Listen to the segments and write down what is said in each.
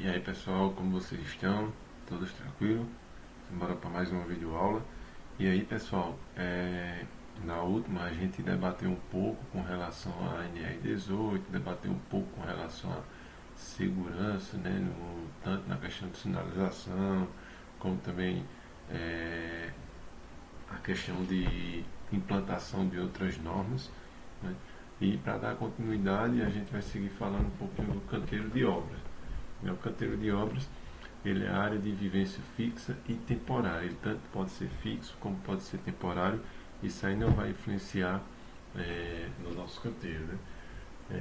aí pessoal, como vocês estão? Todos tranquilos? Bora para mais uma videoaula. E aí pessoal, na última a gente debateu um pouco com relação à NR18, debateu um pouco com relação à segurança, né, tanto na questão de sinalização, como também a questão de implantação de outras normas, né? E para dar continuidade, a gente vai seguir falando um pouquinho do canteiro de obras. O canteiro de obras, ele é a área de vivência fixa e temporária. Ele tanto pode ser fixo como pode ser temporário. Isso aí não vai influenciar no nosso canteiro, né?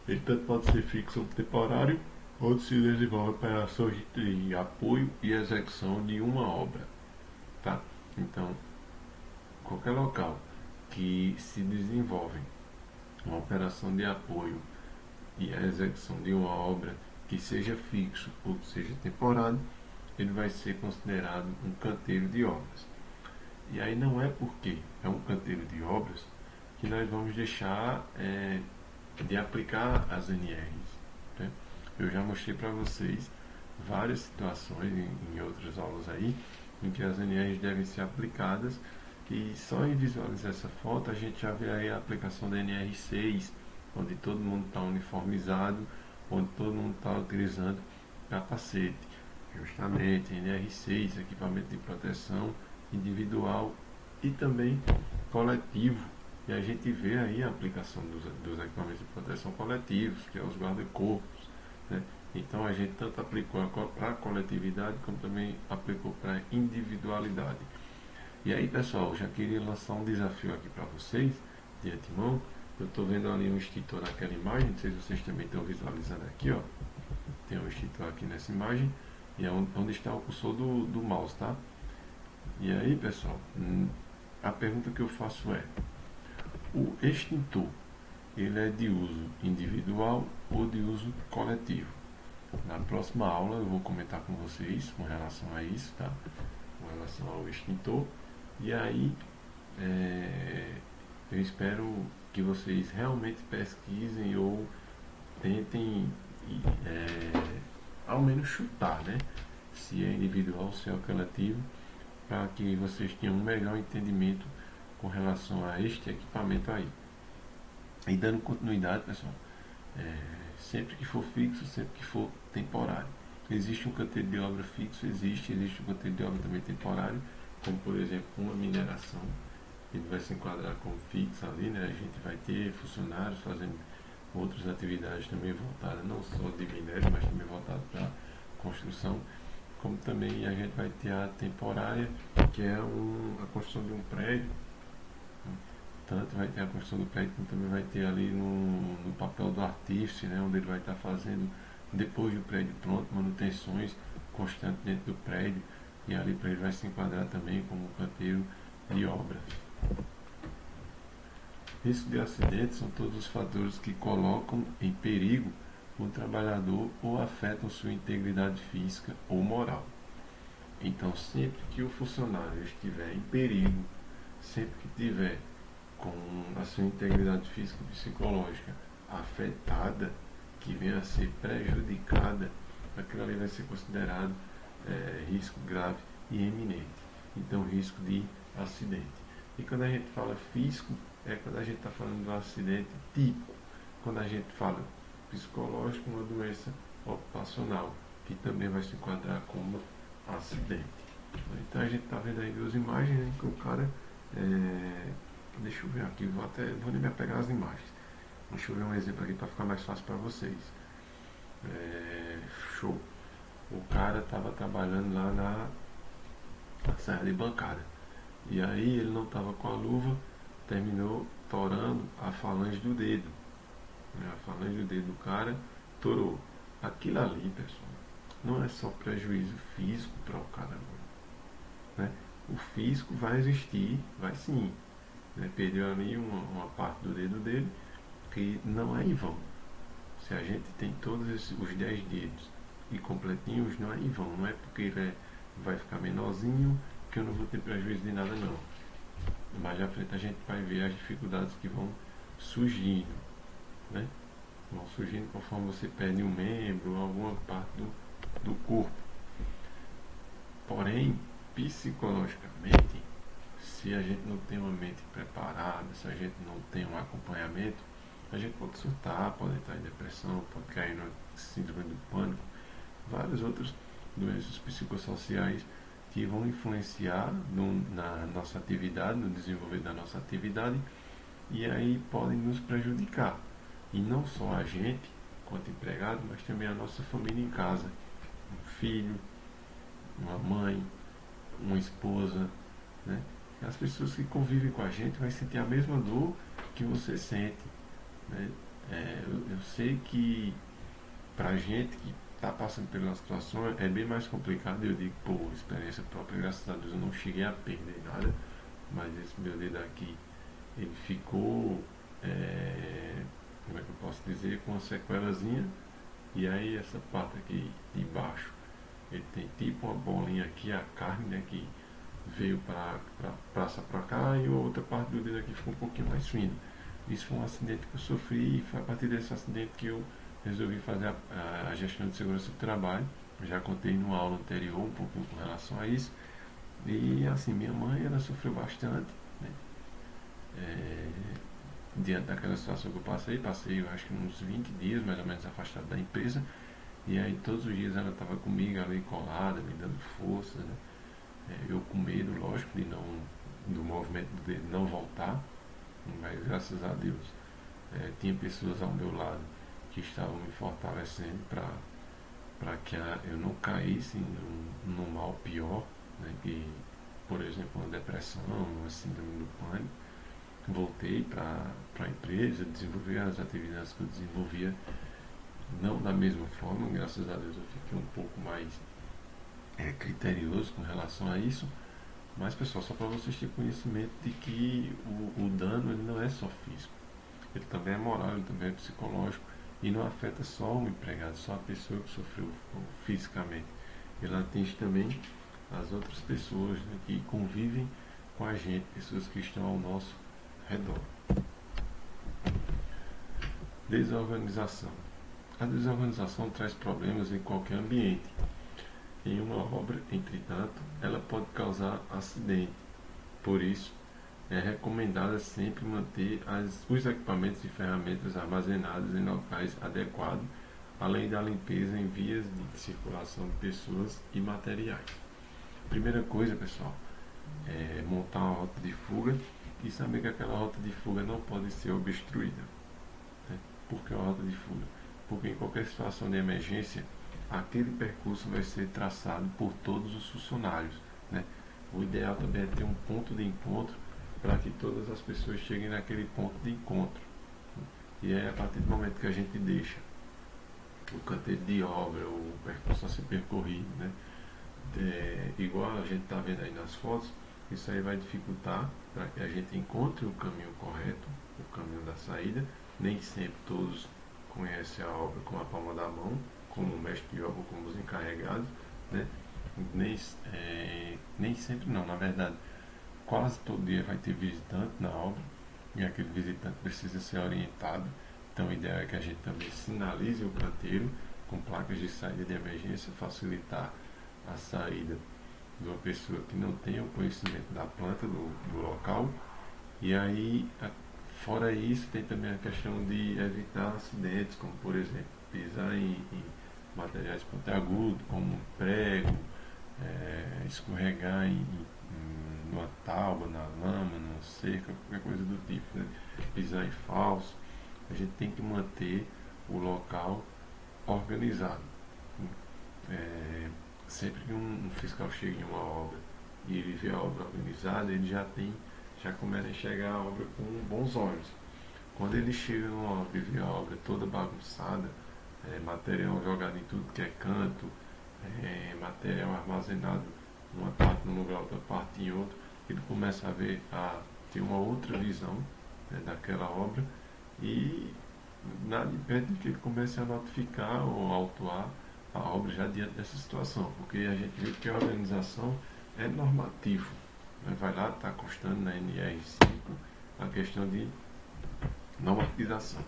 Ele tanto pode ser fixo ou temporário, onde se desenvolve operações de apoio e execução de uma obra. Tá? Então, qualquer local que se desenvolve uma operação de apoio e a execução de uma obra que seja fixo ou que seja temporário, ele vai ser considerado um canteiro de obras. E aí não é porque é um canteiro de obras que nós vamos deixar de aplicar as NRs. Né? Eu já mostrei para vocês várias situações em outras aulas aí, em que as NRs devem ser aplicadas, e só em visualizar essa foto a gente já vê aí a aplicação da NR6, onde todo mundo está uniformizado, onde todo mundo está utilizando capacete. Justamente NR6, equipamento de proteção individual e também coletivo. E a gente vê aí a aplicação dos equipamentos de proteção coletivos, que é os guarda-corpos, né? Então a gente tanto aplicou para a coletividade como também aplicou para a individualidade. E aí pessoal, já queria lançar um desafio aqui para vocês, de antemão. Eu estou vendo ali um extintor naquela imagem, não sei se vocês também estão visualizando aqui, ó. Tem um extintor aqui nessa imagem, e é onde está o cursor do mouse, tá? E aí pessoal, a pergunta que eu faço é: o extintor, ele é de uso individual ou de uso coletivo? Na próxima aula eu vou comentar com vocês com relação a isso, tá? Com relação ao extintor. E aí eu espero que vocês realmente pesquisem ou tentem ao menos chutar, né? Se é individual, se é coletivo, para que vocês tenham um melhor entendimento com relação a este equipamento aí. E dando continuidade, pessoal, sempre que for fixo, sempre que for temporário. Existe um canteiro de obra fixo, existe um canteiro de obra também temporário, como por exemplo uma mineração, ele vai se enquadrar como fixo ali, né? A gente vai ter funcionários fazendo outras atividades também voltadas, não só de minério, mas também voltadas para construção, como também a gente vai ter a temporária, que é a construção de um prédio. Tanto vai ter a construção do prédio, como também vai ter ali no papel do artífice, né, onde ele vai estar fazendo, depois do prédio pronto, manutenções constantes dentro do prédio, e ali para ele vai se enquadrar também como canteiro de obras. Risco de acidente são todos os fatores que colocam em perigo o trabalhador ou afetam sua integridade física ou moral. Então, sempre que o funcionário estiver em perigo, sempre que tiver com a sua integridade física e psicológica afetada, que venha a ser prejudicada, aquilo ali vai ser considerado risco grave e eminente. Então, risco de acidente. E quando a gente fala físico, é quando a gente está falando de um acidente típico. Quando a gente fala psicológico, uma doença ocupacional, que também vai se enquadrar como acidente. Então a gente está vendo aí duas imagens, né, que o cara, deixa eu ver aqui, vou nem me apegar às imagens. Deixa eu ver um exemplo aqui para ficar mais fácil para vocês. Show. O cara estava trabalhando lá na serra de bancada. E aí ele não estava com a luva, terminou torando a falange do dedo. A falange do dedo do cara torou. Aquilo ali, pessoal, não é só prejuízo físico para o cara, né? O físico vai existir, vai sim, né? Perdeu ali uma parte do dedo dele, que não é em vão. Se a gente tem todos os 10 dedos e completinhos, não é em vão. Não é porque ele vai ficar menorzinho que eu não vou ter prejuízo de nada, não. Mais à frente a gente vai ver as dificuldades que vão surgindo, né? vão surgindo conforme você perde um membro ou alguma parte do corpo. Porém, psicologicamente, se a gente não tem uma mente preparada, se a gente não tem um acompanhamento, a gente pode surtar, pode entrar em depressão, pode cair na síndrome do pânico, várias outras doenças psicossociais que vão influenciar na nossa atividade, no desenvolver da nossa atividade, e aí podem nos prejudicar. E não só a gente, quanto empregado, mas também a nossa família em casa. Um filho, uma mãe, uma esposa, né? As pessoas que convivem com a gente vão sentir a mesma dor que você sente, né? Eu sei que pra gente que está passando pela situação é bem mais complicado. Eu digo por experiência própria, graças a Deus eu não cheguei a perder nada, mas esse meu dedo aqui ele ficou, como é que eu posso dizer, com uma sequelazinha. E aí essa parte aqui de baixo ele tem tipo uma bolinha aqui, a carne, né, que veio para praça para cá, e a outra parte do dedo aqui ficou um pouquinho mais fina. Isso foi um acidente que eu sofri, e foi a partir desse acidente que eu resolvi fazer a gestão de segurança do trabalho. Eu já contei numa aula anterior um pouquinho com relação a isso. E assim, minha mãe ela sofreu bastante, né? É, diante daquela situação que eu passei eu acho que uns 20 dias mais ou menos afastado da empresa. E aí todos os dias ela estava comigo ali colada, me dando força, né? Eu com medo, lógico, do movimento dele não voltar, mas graças a Deus tinha pessoas ao meu lado que estavam me fortalecendo para que eu não caísse num mal pior, né, que, por exemplo, uma depressão, uma síndrome do pânico. Voltei para a empresa, desenvolvi as atividades que eu desenvolvia, não da mesma forma, graças a Deus eu fiquei um pouco mais criterioso com relação a isso. Mas, pessoal, só para vocês terem conhecimento de que o dano ele não é só físico, ele também é moral, ele também é psicológico, e não afeta só o empregado, só a pessoa que sofreu fisicamente. Ele atinge também as outras pessoas, né, que convivem com a gente, pessoas que estão ao nosso redor. Desorganização. A desorganização traz problemas em qualquer ambiente. Em uma obra, entretanto, ela pode causar acidente. Por isso, é recomendado sempre manter os equipamentos e ferramentas armazenados em locais adequados, além da limpeza em vias de circulação de pessoas e materiais. Primeira coisa, pessoal, é montar uma rota de fuga e saber que aquela rota de fuga não pode ser obstruída. Né? Por que uma rota de fuga? Porque em qualquer situação de emergência, aquele percurso vai ser traçado por todos os funcionários. Né? O ideal também é ter um ponto de encontro para que todas as pessoas cheguem naquele ponto de encontro. E é a partir do momento que a gente deixa o canteiro de obra, o percurso a ser percorrido, né? Igual a gente está vendo aí nas fotos, isso aí vai dificultar para que a gente encontre o caminho correto, o caminho da saída. Nem sempre todos conhecem a obra com a palma da mão, como o mestre de obra, como os encarregados, né? Nem sempre não, na verdade, quase todo dia vai ter visitante na obra, e aquele visitante precisa ser orientado. Então o ideal é que a gente também sinalize o canteiro com placas de saída de emergência, facilitar a saída de uma pessoa que não tenha o conhecimento da planta do local. E aí, fora isso, tem também a questão de evitar acidentes, como por exemplo, pisar em materiais pontiagudos, como prego, escorregar numa tábua, na lama, numa cerca, qualquer coisa do tipo, né? Pisar em falso. A gente tem que manter o local organizado. Sempre que um fiscal chega em uma obra e ele vê a obra organizada, ele já começa a enxergar a obra com bons olhos. Quando ele chega numa obra e vê a obra toda bagunçada, material jogado em tudo que é canto, material armazenado uma parte num lugar, outra parte em outro, ele começa a ter uma outra visão, né, daquela obra, e nada impede que ele comece a notificar ou autuar a obra já diante dessa situação, porque a gente vê que a organização é normativo, né? Vai lá, está constando na NR5 a questão de normatização.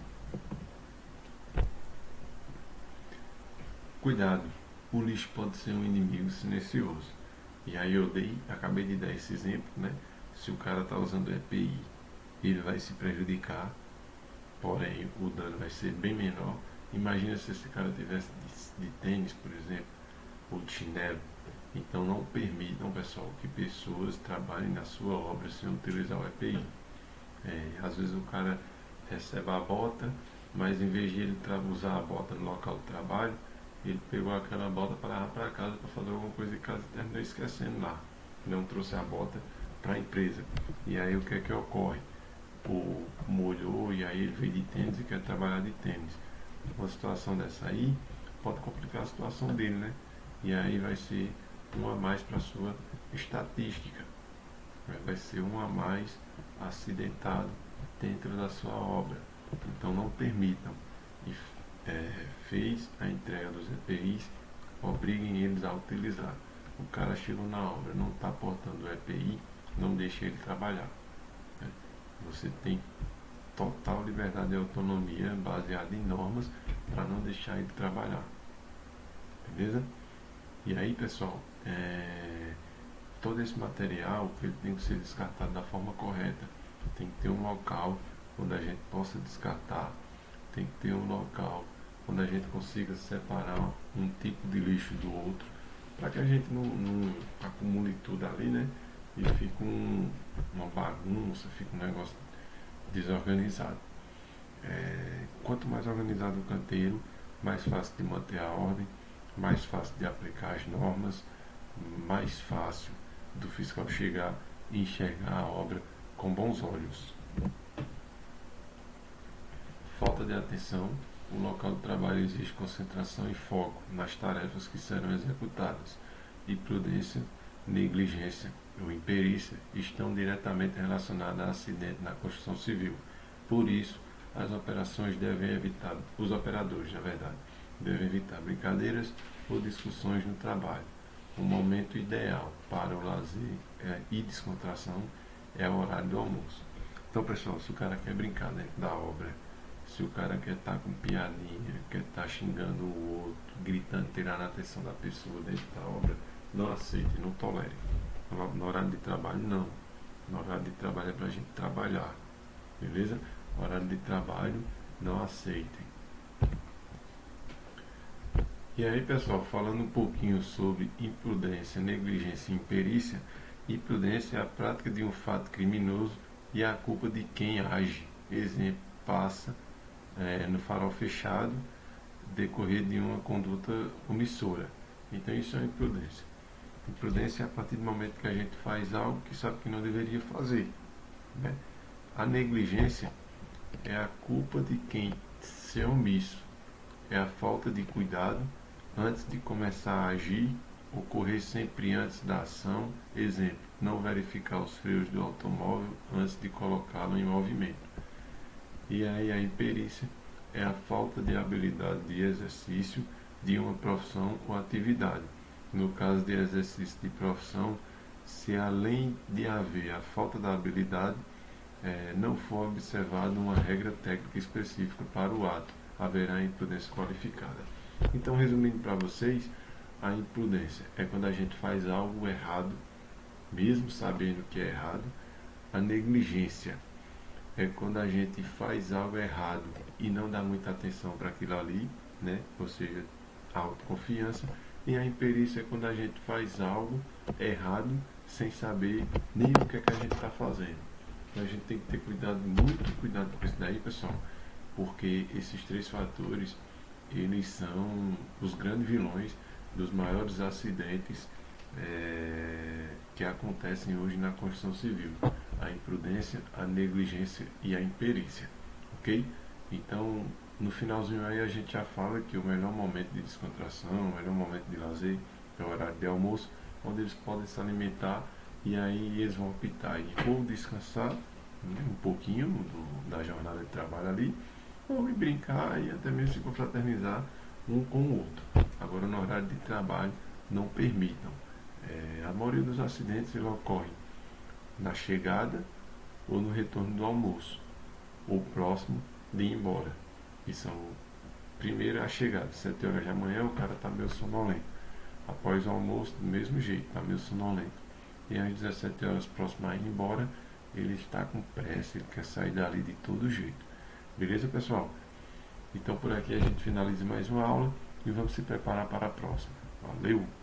Cuidado, o lixo pode ser um inimigo silencioso. E aí acabei de dar esse exemplo, né? Se o cara está usando EPI, ele vai se prejudicar, porém o dano vai ser bem menor. Imagina se esse cara tivesse de tênis, por exemplo, ou de chinelo. Então não permitam, pessoal, que pessoas trabalhem na sua obra sem utilizar o EPI. Às vezes o cara recebe a bota, mas em vez de ele usar a bota no local de trabalho, ele pegou aquela bota para levar para casa para fazer alguma coisa de casa e terminou esquecendo lá. Não trouxe a bota para a empresa. E aí o que é que ocorre? O molhou e aí ele veio de tênis e quer trabalhar de tênis. Uma situação dessa aí pode complicar a situação dele, né? E aí vai ser um a mais para a sua estatística. Vai ser um a mais acidentado dentro da sua obra. Então não permitam. E fez a entrega dos EPIs, obriguem eles a utilizar. O cara chegou na obra, não está portando o EPI, não deixe ele trabalhar. Você tem total liberdade e autonomia baseada em normas para não deixar ele trabalhar. Beleza? E aí, pessoal, todo esse material ele tem que ser descartado da forma correta. Tem que ter um local onde a gente possa descartar. Tem que ter um local onde a gente consiga separar um tipo de lixo do outro, para que a gente não acumule tudo ali, né? E fique uma bagunça, fica um negócio desorganizado. Quanto mais organizado o canteiro, mais fácil de manter a ordem, mais fácil de aplicar as normas, mais fácil do fiscal chegar e enxergar a obra com bons olhos. Falta de atenção. O local de trabalho exige concentração e foco nas tarefas que serão executadas. Imprudência, negligência ou imperícia estão diretamente relacionadas a acidente na construção civil. Por isso, as operações devem evitar, os operadores, na verdade, devem evitar brincadeiras ou discussões no trabalho. O momento ideal para o lazer e descontração é o horário do almoço. Então, pessoal, se o cara quer brincar dentro da obra, se o cara quer estar com piadinha, quer estar xingando o outro, gritando, tirando a atenção da pessoa dentro da obra, não aceite, não tolere. No horário de trabalho, não. No horário de trabalho é para a gente trabalhar. Beleza? No horário de trabalho, não aceitem. E aí, pessoal, falando um pouquinho sobre imprudência, negligência e imperícia. Imprudência é a prática de um fato criminoso e a culpa de quem age. Exemplo, passa no farol fechado, decorrer de uma conduta omissora. Então isso é imprudência. Imprudência é a partir do momento que a gente faz algo que sabe que não deveria fazer, né? A negligência é a culpa de quem se é omisso, é a falta de cuidado antes de começar a agir, ocorrer sempre antes da ação. Exemplo, não verificar os freios do automóvel antes de colocá-lo em movimento. E aí a imperícia é a falta de habilidade de exercício de uma profissão ou atividade. No caso de exercício de profissão, se além de haver a falta da habilidade, não for observada uma regra técnica específica para o ato, haverá imprudência qualificada. Então, resumindo para vocês, a imprudência é quando a gente faz algo errado, mesmo sabendo que é errado. A negligência é quando a gente faz algo errado e não dá muita atenção para aquilo ali, né? Ou seja, autoconfiança. E a imperícia é quando a gente faz algo errado sem saber nem o que é que a gente está fazendo. Então a gente tem que ter cuidado, muito cuidado com isso daí, pessoal, porque esses três fatores, eles são os grandes vilões dos maiores acidentes que acontecem hoje na construção civil: a imprudência, a negligência e a imperícia, ok? Então, no finalzinho aí a gente já fala que o melhor momento de descontração, o melhor momento de lazer é o horário de almoço, onde eles podem se alimentar e aí eles vão optar em ou descansar, né, um pouquinho da jornada de trabalho ali, ou ir brincar e até mesmo se confraternizar um com o outro. Agora, no horário de trabalho, não permitam. A maioria dos acidentes ocorrem na chegada ou no retorno do almoço, ou próximo de ir embora, que são primeiro a chegada, 7 horas da manhã, o cara está meio sonolento. Após o almoço, do mesmo jeito, está meio sonolento. E às 17 horas próximas a ir embora, ele está com pressa, ele quer sair dali de todo jeito. Beleza, pessoal? Então por aqui a gente finaliza mais uma aula e vamos se preparar para a próxima. Valeu!